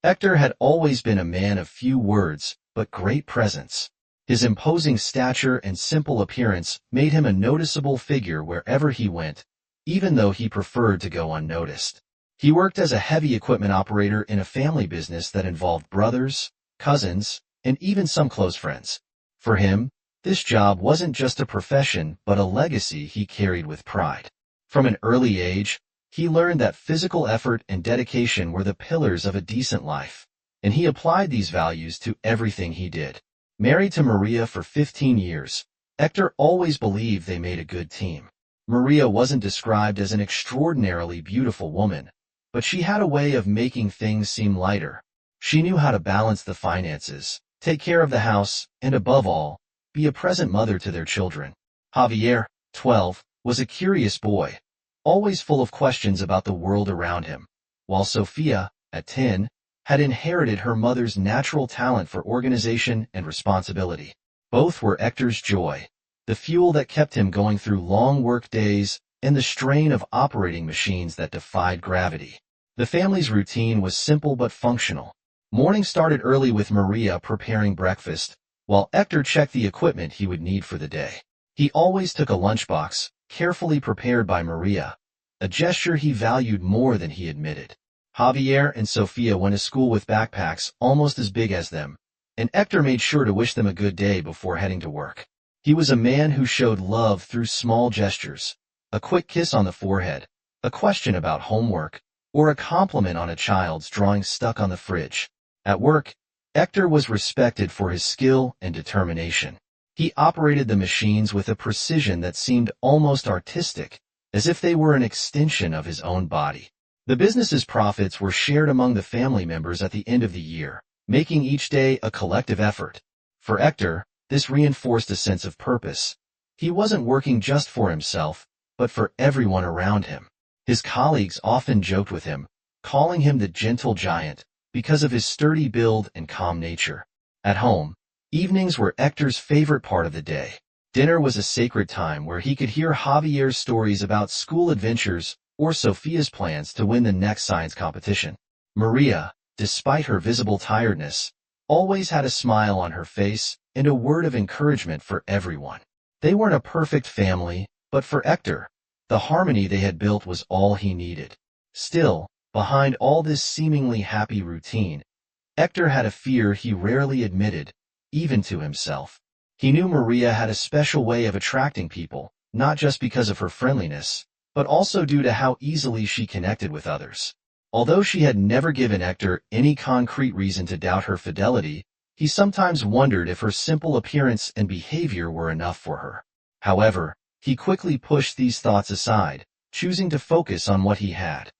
Hector had always been a man of few words, but great presence. His imposing stature and simple appearance made him a noticeable figure wherever he went, even though he preferred to go unnoticed. He worked as a heavy equipment operator in a family business that involved brothers, cousins, and even some close friends. For him, this job wasn't just a profession but a legacy he carried with pride. From an early age, he learned that physical effort and dedication were the pillars of a decent life, and he applied these values to everything he did. Married to Maria for 15 years, Hector always believed they made a good team. Maria wasn't described as an extraordinarily beautiful woman, but she had a way of making things seem lighter. She knew how to balance the finances, take care of the house, and above all, be a present mother to their children. Javier, 12, was a curious boy, always full of questions about the world around him, while Sofia, at 10, had inherited her mother's natural talent for organization and responsibility. Both were Hector's joy, the fuel that kept him going through long work days and the strain of operating machines that defied gravity. The family's routine was simple but functional. Morning started early with Maria preparing breakfast, while Hector checked the equipment he would need for the day. He always took a lunchbox, carefully prepared by Maria, a gesture he valued more than he admitted. Javier and Sofia went to school with backpacks almost as big as them, and Hector made sure to wish them a good day before heading to work. He was a man who showed love through small gestures, a quick kiss on the forehead, a question about homework, or a compliment on a child's drawing stuck on the fridge. At work, Hector was respected for his skill and determination. He operated the machines with a precision that seemed almost artistic, as if they were an extension of his own body. The business's profits were shared among the family members at the end of the year, making each day a collective effort. For Hector, this reinforced a sense of purpose. He wasn't working just for himself, but for everyone around him. His colleagues often joked with him, calling him the gentle giant, because of his sturdy build and calm nature. At home, evenings were Hector's favorite part of the day. Dinner was a sacred time where he could hear Javier's stories about school adventures or Sofia's plans to win the next science competition. Maria, despite her visible tiredness, always had a smile on her face and a word of encouragement for everyone. They weren't a perfect family, but for Hector, the harmony they had built was all he needed. Still, behind all this seemingly happy routine, Hector had a fear he rarely admitted, even to himself. He knew Maria had a special way of attracting people, not just because of her friendliness, but also due to how easily she connected with others. Although she had never given Hector any concrete reason to doubt her fidelity, he sometimes wondered if her simple appearance and behavior were enough for her. However, he quickly pushed these thoughts aside, choosing to focus on what he had.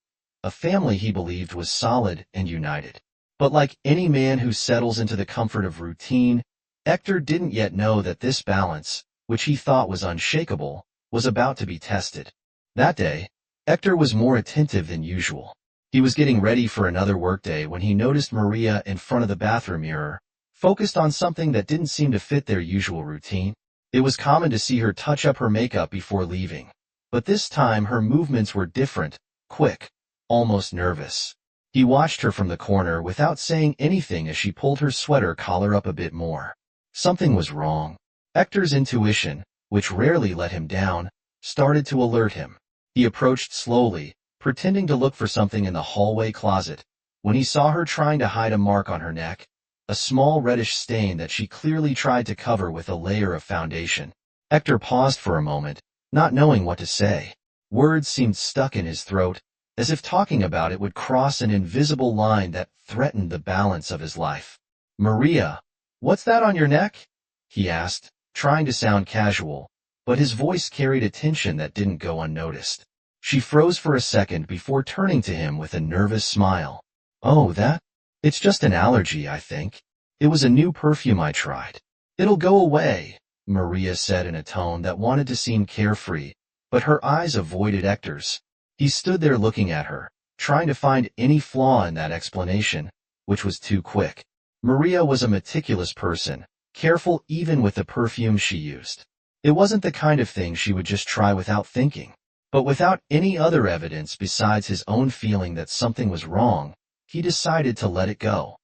A family he believed was solid and united. But like any man who settles into the comfort of routine, Hector didn't yet know that this balance, which he thought was unshakable, was about to be tested. That day, Hector was more attentive than usual. He was getting ready for another workday when he noticed Maria in front of the bathroom mirror, focused on something that didn't seem to fit their usual routine. It was common to see her touch up her makeup before leaving, but this time her movements were different, quick, almost nervous. He watched her from the corner without saying anything as she pulled her sweater collar up a bit more. Something was wrong. Hector's intuition, which rarely let him down, started to alert him. He approached slowly, pretending to look for something in the hallway closet, when he saw her trying to hide a mark on her neck, a small reddish stain that she clearly tried to cover with a layer of foundation. Hector paused for a moment, not knowing what to say. Words seemed stuck in his throat, as if talking about it would cross an invisible line that threatened the balance of his life. "Maria, what's that on your neck?" he asked, trying to sound casual, but his voice carried a tension that didn't go unnoticed. She froze for a second before turning to him with a nervous smile. "Oh, that? It's just an allergy, I think. It was a new perfume I tried. It'll go away," Maria said in a tone that wanted to seem carefree, but her eyes avoided Hector's. He stood there looking at her, trying to find any flaw in that explanation, which was too quick. Maria was a meticulous person, careful even with the perfume she used. It wasn't the kind of thing she would just try without thinking. But without any other evidence besides his own feeling that something was wrong, he decided to let it go.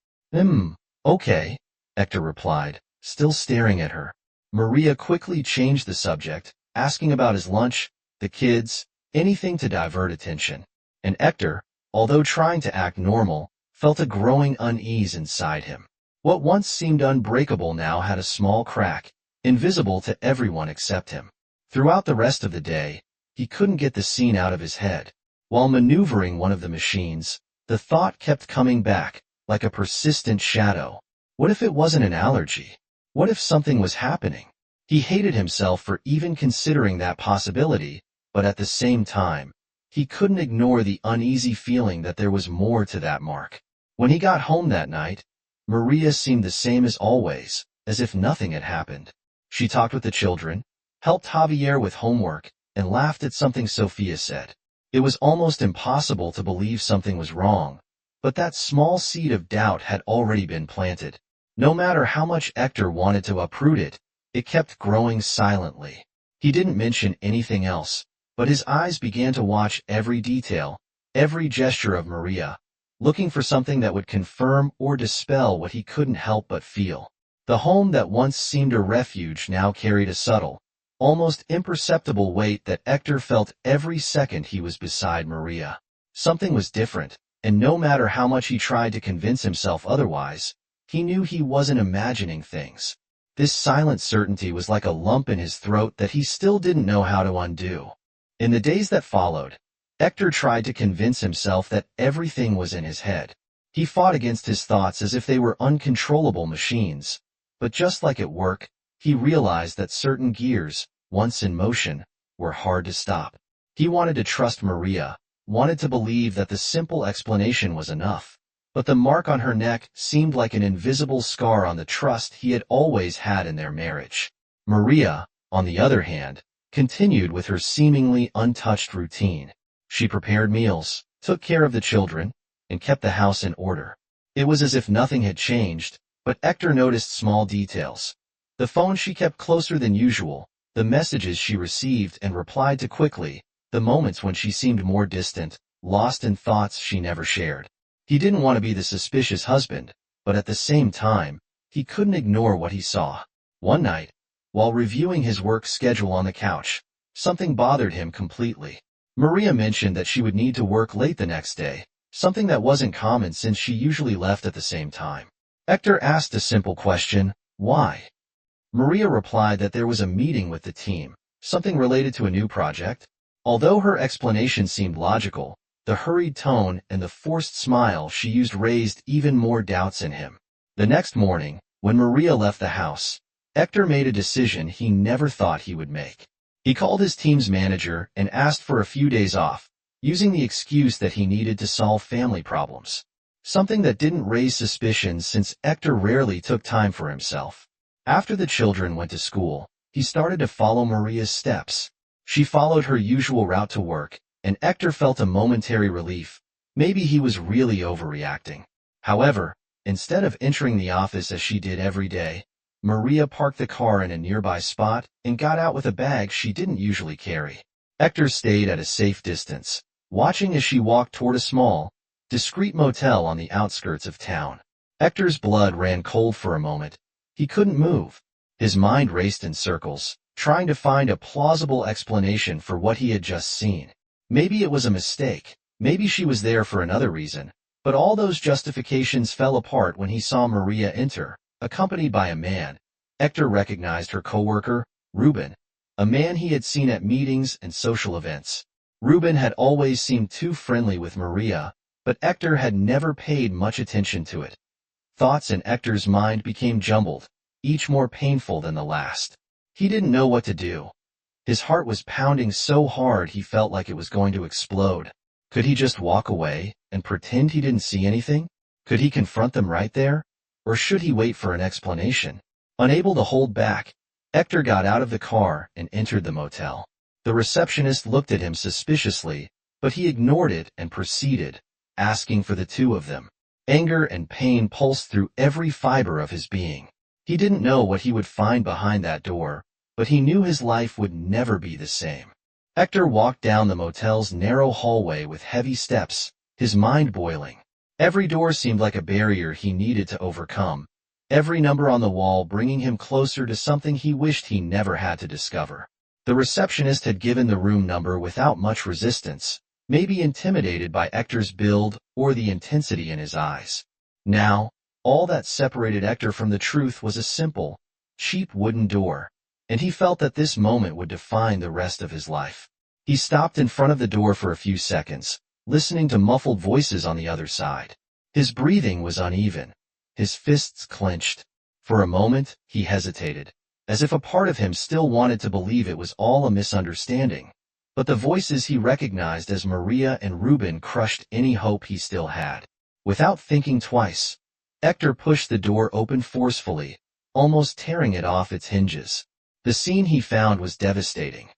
Okay, Hector replied, still staring at her. Maria quickly changed the subject, asking about his lunch, the kids, anything to divert attention. And Hector, although trying to act normal, felt a growing unease inside him. What once seemed unbreakable now had a small crack, invisible to everyone except him. Throughout the rest of the day, he couldn't get the scene out of his head. While maneuvering one of the machines, the thought kept coming back, like a persistent shadow. What if it wasn't an allergy? What if something was happening? He hated himself for even considering that possibility, but at the same time, he couldn't ignore the uneasy feeling that there was more to that mark. When he got home that night, Maria seemed the same as always, as if nothing had happened. She talked with the children, helped Javier with homework, and laughed at something Sofia said. It was almost impossible to believe something was wrong, but that small seed of doubt had already been planted. No matter how much Hector wanted to uproot it, it kept growing silently. He didn't mention anything else, but his eyes began to watch every detail, every gesture of Maria, looking for something that would confirm or dispel what he couldn't help but feel. The home that once seemed a refuge now carried a subtle, almost imperceptible weight that Hector felt every second he was beside Maria. Something was different, and no matter how much he tried to convince himself otherwise, he knew he wasn't imagining things. This silent certainty was like a lump in his throat that he still didn't know how to undo. In the days that followed, Hector tried to convince himself that everything was in his head. He fought against his thoughts as if they were uncontrollable machines. But just like at work, he realized that certain gears, once in motion, were hard to stop. He wanted to trust Maria, wanted to believe that the simple explanation was enough. But the mark on her neck seemed like an invisible scar on the trust he had always had in their marriage. Maria, on the other hand, continued with her seemingly untouched routine. She prepared meals, took care of the children, and kept the house in order. It was as if nothing had changed, but Hector noticed small details. The phone she kept closer than usual, the messages she received and replied to quickly, the moments when she seemed more distant, lost in thoughts she never shared. He didn't want to be the suspicious husband, but at the same time, he couldn't ignore what he saw. One night, while reviewing his work schedule on the couch, something bothered him completely. Maria mentioned that she would need to work late the next day, something that wasn't common since she usually left at the same time. Hector asked a simple question, why? Maria replied that there was a meeting with the team, something related to a new project. Although her explanation seemed logical, the hurried tone and the forced smile she used raised even more doubts in him. The next morning, when Maria left the house, Hector made a decision he never thought he would make. He called his team's manager and asked for a few days off, using the excuse that he needed to solve family problems. Something that didn't raise suspicions since Hector rarely took time for himself. After the children went to school, he started to follow Maria's steps. She followed her usual route to work, and Hector felt a momentary relief. Maybe he was really overreacting. However, instead of entering the office as she did every day, Maria parked the car in a nearby spot and got out with a bag she didn't usually carry. Hector stayed at a safe distance, watching as she walked toward a small, discreet motel on the outskirts of town. Hector's blood ran cold for a moment. He couldn't move. His mind raced in circles, trying to find a plausible explanation for what he had just seen. Maybe it was a mistake. Maybe she was there for another reason. But all those justifications fell apart when he saw Maria enter, accompanied by a man. Hector recognized her coworker, Ruben, a man he had seen at meetings and social events. Ruben had always seemed too friendly with Maria, but Hector had never paid much attention to it. Thoughts in Hector's mind became jumbled, each more painful than the last. He didn't know what to do. His heart was pounding so hard he felt like it was going to explode. Could he just walk away and pretend he didn't see anything? Could he confront them right there? Or should he wait for an explanation? Unable to hold back, Hector got out of the car and entered the motel. The receptionist looked at him suspiciously, but he ignored it and proceeded, asking for the two of them. Anger and pain pulsed through every fiber of his being. He didn't know what he would find behind that door, but he knew his life would never be the same. Hector walked down the motel's narrow hallway with heavy steps, his mind boiling. Every door seemed like a barrier he needed to overcome, every number on the wall bringing him closer to something he wished he never had to discover. The receptionist had given the room number without much resistance, maybe intimidated by Hector's build or the intensity in his eyes. Now, all that separated Hector from the truth was a simple, cheap wooden door, and he felt that this moment would define the rest of his life. He stopped in front of the door for a few seconds, listening to muffled voices on the other side. His breathing was uneven, his fists clenched. For a moment, he hesitated, as if a part of him still wanted to believe it was all a misunderstanding. But the voices he recognized as Maria and Ruben crushed any hope he still had. Without thinking twice, Hector pushed the door open forcefully, almost tearing it off its hinges. The scene he found was devastating.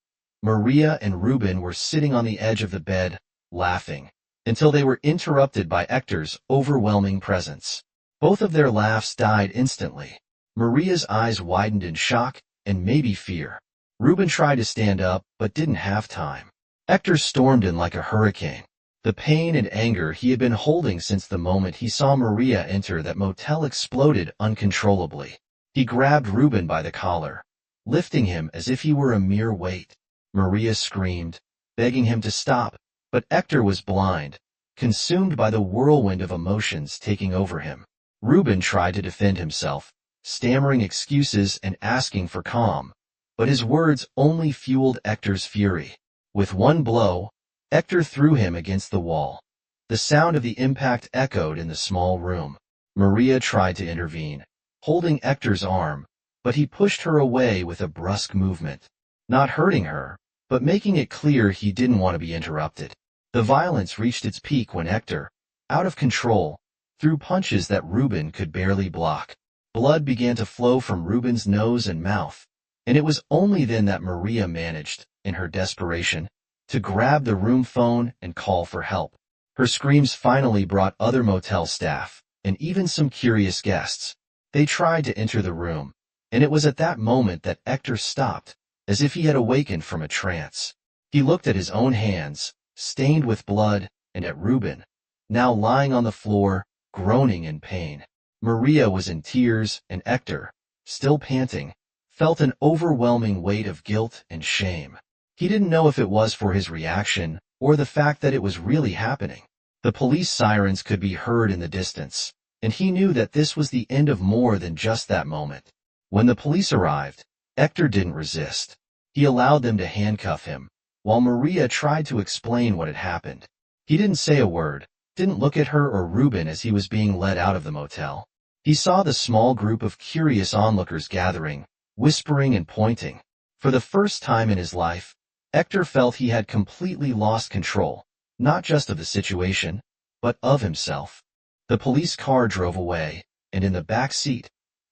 Maria and Ruben were sitting on the edge of the bed, laughing, until they were interrupted by Hector's overwhelming presence. Both of their laughs died instantly. Maria's eyes widened in shock and maybe fear. Ruben tried to stand up, but didn't have time. Hector stormed in like a hurricane. The pain and anger he had been holding since the moment he saw Maria enter that motel exploded uncontrollably. He grabbed Ruben by the collar, lifting him as if he were a mere weight. Maria screamed, begging him to stop, but Hector was blind, consumed by the whirlwind of emotions taking over him. Ruben tried to defend himself, stammering excuses and asking for calm, but his words only fueled Hector's fury. With one blow, Hector threw him against the wall. The sound of the impact echoed in the small room. Maria tried to intervene, holding Hector's arm, but he pushed her away with a brusque movement, not hurting her, but making it clear he didn't want to be interrupted. The violence reached its peak when Hector, out of control, threw punches that Ruben could barely block. Blood began to flow from Ruben's nose and mouth, and it was only then that Maria managed, in her desperation, to grab the room phone and call for help. Her screams finally brought other motel staff, and even some curious guests. They tried to enter the room, and it was at that moment that Hector stopped, as if he had awakened from a trance. He looked at his own hands, stained with blood, and at Ruben, now lying on the floor, groaning in pain. Maria was in tears, and Hector, still panting, felt an overwhelming weight of guilt and shame. He didn't know if it was for his reaction or the fact that it was really happening. The police sirens could be heard in the distance, and he knew that this was the end of more than just that moment. When the police arrived, Hector didn't resist. He allowed them to handcuff him, while Maria tried to explain what had happened. He didn't say a word, didn't look at her or Ruben as he was being led out of the motel. He saw the small group of curious onlookers gathering, whispering and pointing. For the first time in his life, Hector felt he had completely lost control, not just of the situation, but of himself. The police car drove away, and in the back seat,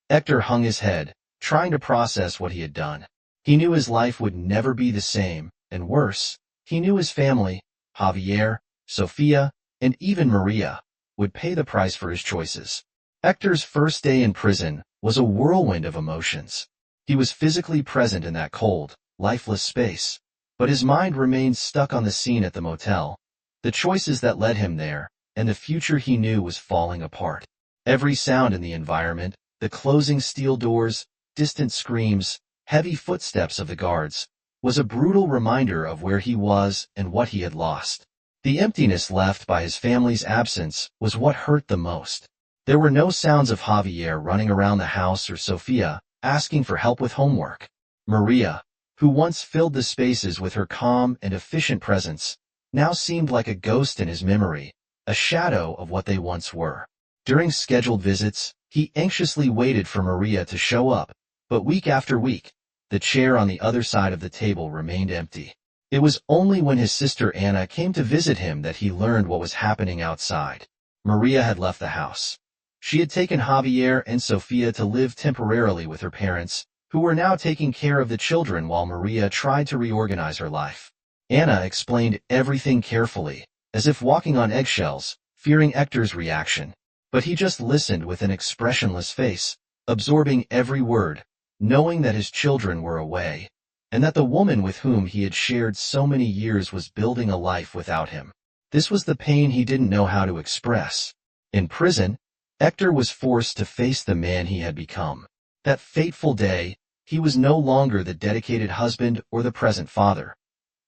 Hector hung his head, trying to process what he had done. He knew his life would never be the same, and worse, he knew his family, Javier, Sofia, and even Maria, would pay the price for his choices. Hector's first day in prison was a whirlwind of emotions. He was physically present in that cold, lifeless space, but his mind remained stuck on the scene at the motel, the choices that led him there, and the future he knew was falling apart. Every sound in the environment, the closing steel doors, distant screams, heavy footsteps of the guards, was a brutal reminder of where he was and what he had lost. The emptiness left by his family's absence was what hurt the most. There were no sounds of Javier running around the house or Sofia asking for help with homework. Maria, who once filled the spaces with her calm and efficient presence, now seemed like a ghost in his memory, a shadow of what they once were. During scheduled visits, he anxiously waited for Maria to show up, but week after week, the chair on the other side of the table remained empty. It was only when his sister Anna came to visit him that he learned what was happening outside. Maria had left the house. She had taken Javier and Sofia to live temporarily with her parents, who were now taking care of the children while Maria tried to reorganize her life. Anna explained everything carefully, as if walking on eggshells, fearing Hector's reaction. But he just listened with an expressionless face, absorbing every word, knowing that his children were away, and that the woman with whom he had shared so many years was building a life without him. This was the pain he didn't know how to express, In prison, Hector was forced to face the man he had become. That fateful day, he was no longer the dedicated husband or the present father.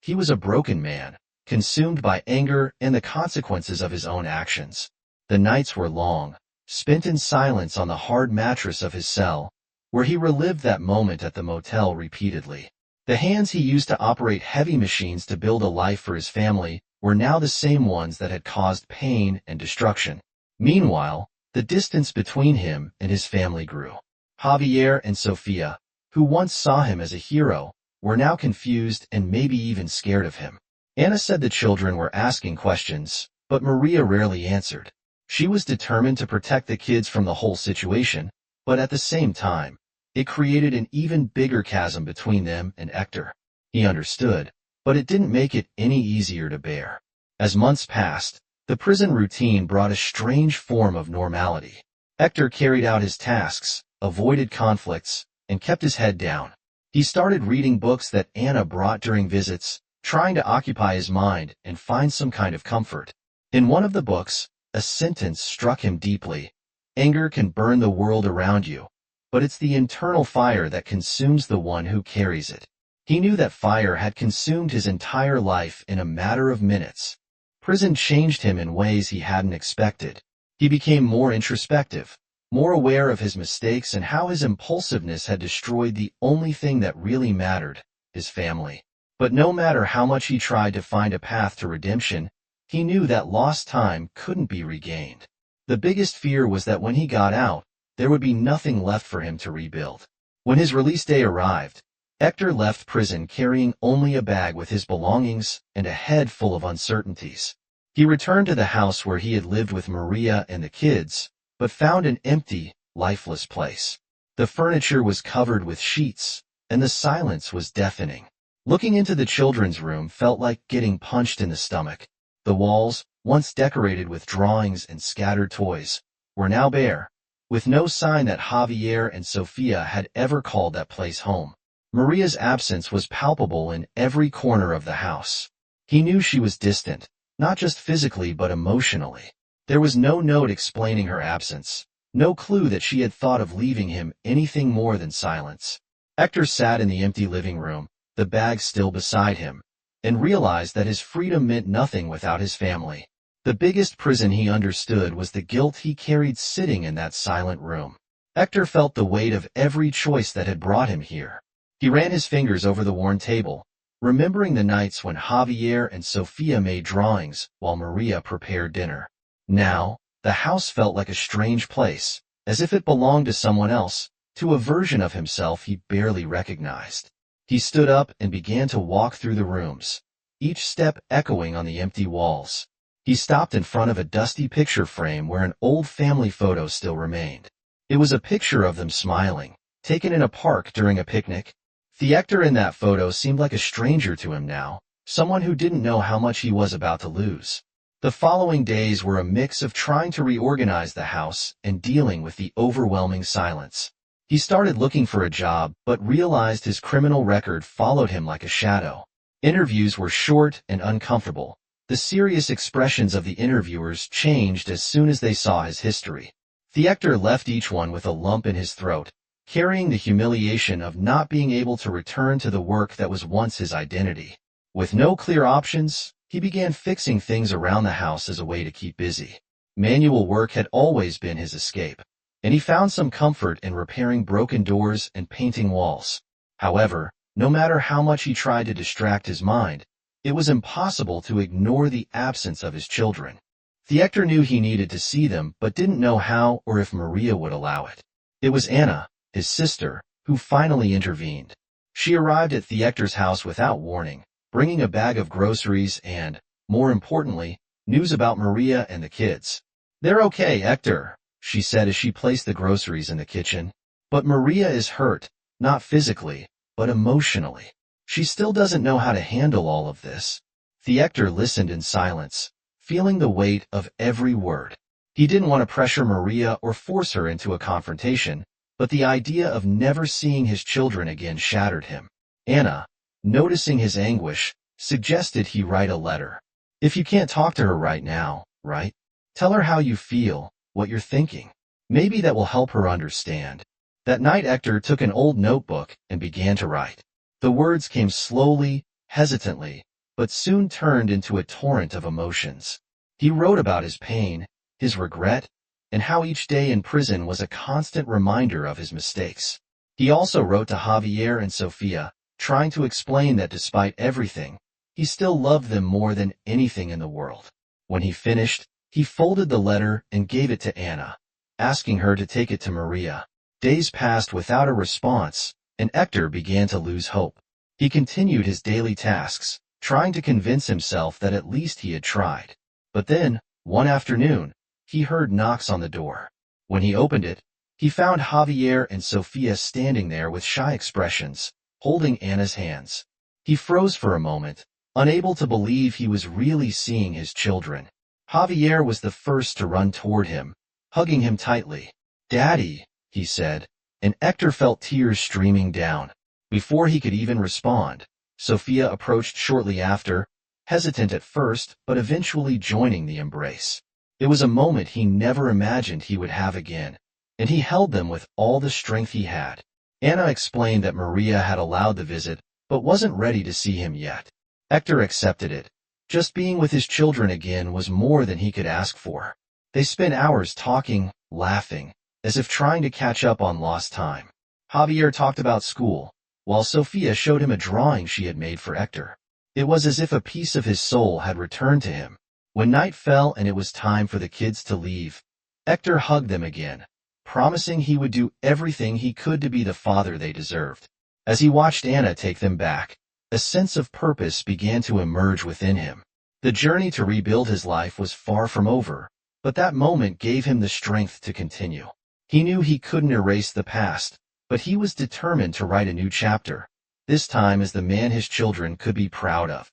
He was a broken man, consumed by anger and the consequences of his own actions. The nights were long, spent in silence on the hard mattress of his cell, where he relived that moment at the motel repeatedly. The hands he used to operate heavy machines to build a life for his family were now the same ones that had caused pain and destruction. Meanwhile, the distance between him and his family grew. Javier and Sofia, who once saw him as a hero, were now confused and maybe even scared of him. Anna said the children were asking questions, but Maria rarely answered. She was determined to protect the kids from the whole situation, but at the same time, it created an even bigger chasm between them and Hector. He understood, but it didn't make it any easier to bear. As months passed, the prison routine brought a strange form of normality. Hector carried out his tasks, avoided conflicts, and kept his head down. He started reading books that Anna brought during visits, trying to occupy his mind and find some kind of comfort. In one of the books, a sentence struck him deeply. Anger can burn the world around you, but it's the internal fire that consumes the one who carries it. He knew that fire had consumed his entire life in a matter of minutes. Prison changed him in ways he hadn't expected. He became more introspective, more aware of his mistakes and how his impulsiveness had destroyed the only thing that really mattered, his family. But no matter how much he tried to find a path to redemption, he knew that lost time couldn't be regained. The biggest fear was that when he got out, there would be nothing left for him to rebuild. When his release day arrived, Hector left prison carrying only a bag with his belongings and a head full of uncertainties. He returned to the house where he had lived with Maria and the kids, but found an empty, lifeless place. The furniture was covered with sheets, and the silence was deafening. Looking into the children's room felt like getting punched in the stomach. The walls, once decorated with drawings and scattered toys, were now bare, with no sign that Javier and Sofia had ever called that place home. Maria's absence was palpable in every corner of the house. He knew she was distant, not just physically but emotionally. There was no note explaining her absence, no clue that she had thought of leaving him anything more than silence. Hector sat in the empty living room, the bag still beside him, and realized that his freedom meant nothing without his family. The biggest prison he understood was the guilt he carried sitting in that silent room. Hector felt the weight of every choice that had brought him here. He ran his fingers over the worn table, remembering the nights when Javier and Sofia made drawings while Maria prepared dinner. Now, the house felt like a strange place, as if it belonged to someone else, to a version of himself he barely recognized. He stood up and began to walk through the rooms, each step echoing on the empty walls. He stopped in front of a dusty picture frame where an old family photo still remained. It was a picture of them smiling, taken in a park during a picnic. The Hector in that photo seemed like a stranger to him now, someone who didn't know how much he was about to lose. The following days were a mix of trying to reorganize the house and dealing with the overwhelming silence. He started looking for a job, but realized his criminal record followed him like a shadow. Interviews were short and uncomfortable. The serious expressions of the interviewers changed as soon as they saw his history. The Hector left each one with a lump in his throat, carrying the humiliation of not being able to return to the work that was once his identity. With no clear options, he began fixing things around the house as a way to keep busy. Manual work had always been his escape, and he found some comfort in repairing broken doors and painting walls. However, no matter how much he tried to distract his mind, it was impossible to ignore the absence of his children. The Hector knew he needed to see them but didn't know how or if Maria would allow it. It was Anna, his sister, who finally intervened. She arrived at the Hector's house without warning, bringing a bag of groceries and, more importantly, news about Maria and the kids. "They're okay, Hector," she said as she placed the groceries in the kitchen. "But Maria is hurt, not physically, but emotionally. She still doesn't know how to handle all of this." The Hector listened in silence, feeling the weight of every word. He didn't want to pressure Maria or force her into a confrontation, but the idea of never seeing his children again shattered him. Anna, noticing his anguish, suggested he write a letter. "If you can't talk to her right now, right? Tell her how you feel, what you're thinking. Maybe that will help her understand." That night Hector took an old notebook and began to write. The words came slowly, hesitantly, but soon turned into a torrent of emotions. He wrote about his pain, his regret, and how each day in prison was a constant reminder of his mistakes. He also wrote to Javier and Sofia, trying to explain that despite everything, he still loved them more than anything in the world. When he finished, he folded the letter and gave it to Anna, asking her to take it to Maria. Days passed without a response, and Hector began to lose hope. He continued his daily tasks, trying to convince himself that at least he had tried. But then, one afternoon, he heard knocks on the door. When he opened it, he found Javier and Sofia standing there with shy expressions, holding Anna's hands. He froze for a moment, unable to believe he was really seeing his children. Javier was the first to run toward him, hugging him tightly. "Daddy," he said, and Hector felt tears streaming down. Before he could even respond, Sofia approached shortly after, hesitant at first but eventually joining the embrace. It was a moment he never imagined he would have again, and he held them with all the strength he had. Anna explained that Maria had allowed the visit but wasn't ready to see him yet. Hector accepted it. Just being with his children again was more than he could ask for. They spent hours talking, laughing, as if trying to catch up on lost time. Javier talked about school, while Sofia showed him a drawing she had made for Hector. It was as if a piece of his soul had returned to him. When night fell and it was time for the kids to leave, Hector hugged them again, promising he would do everything he could to be the father they deserved. As he watched Anna take them back, a sense of purpose began to emerge within him. The journey to rebuild his life was far from over, but that moment gave him the strength to continue. He knew he couldn't erase the past, but he was determined to write a new chapter, this time as the man his children could be proud of.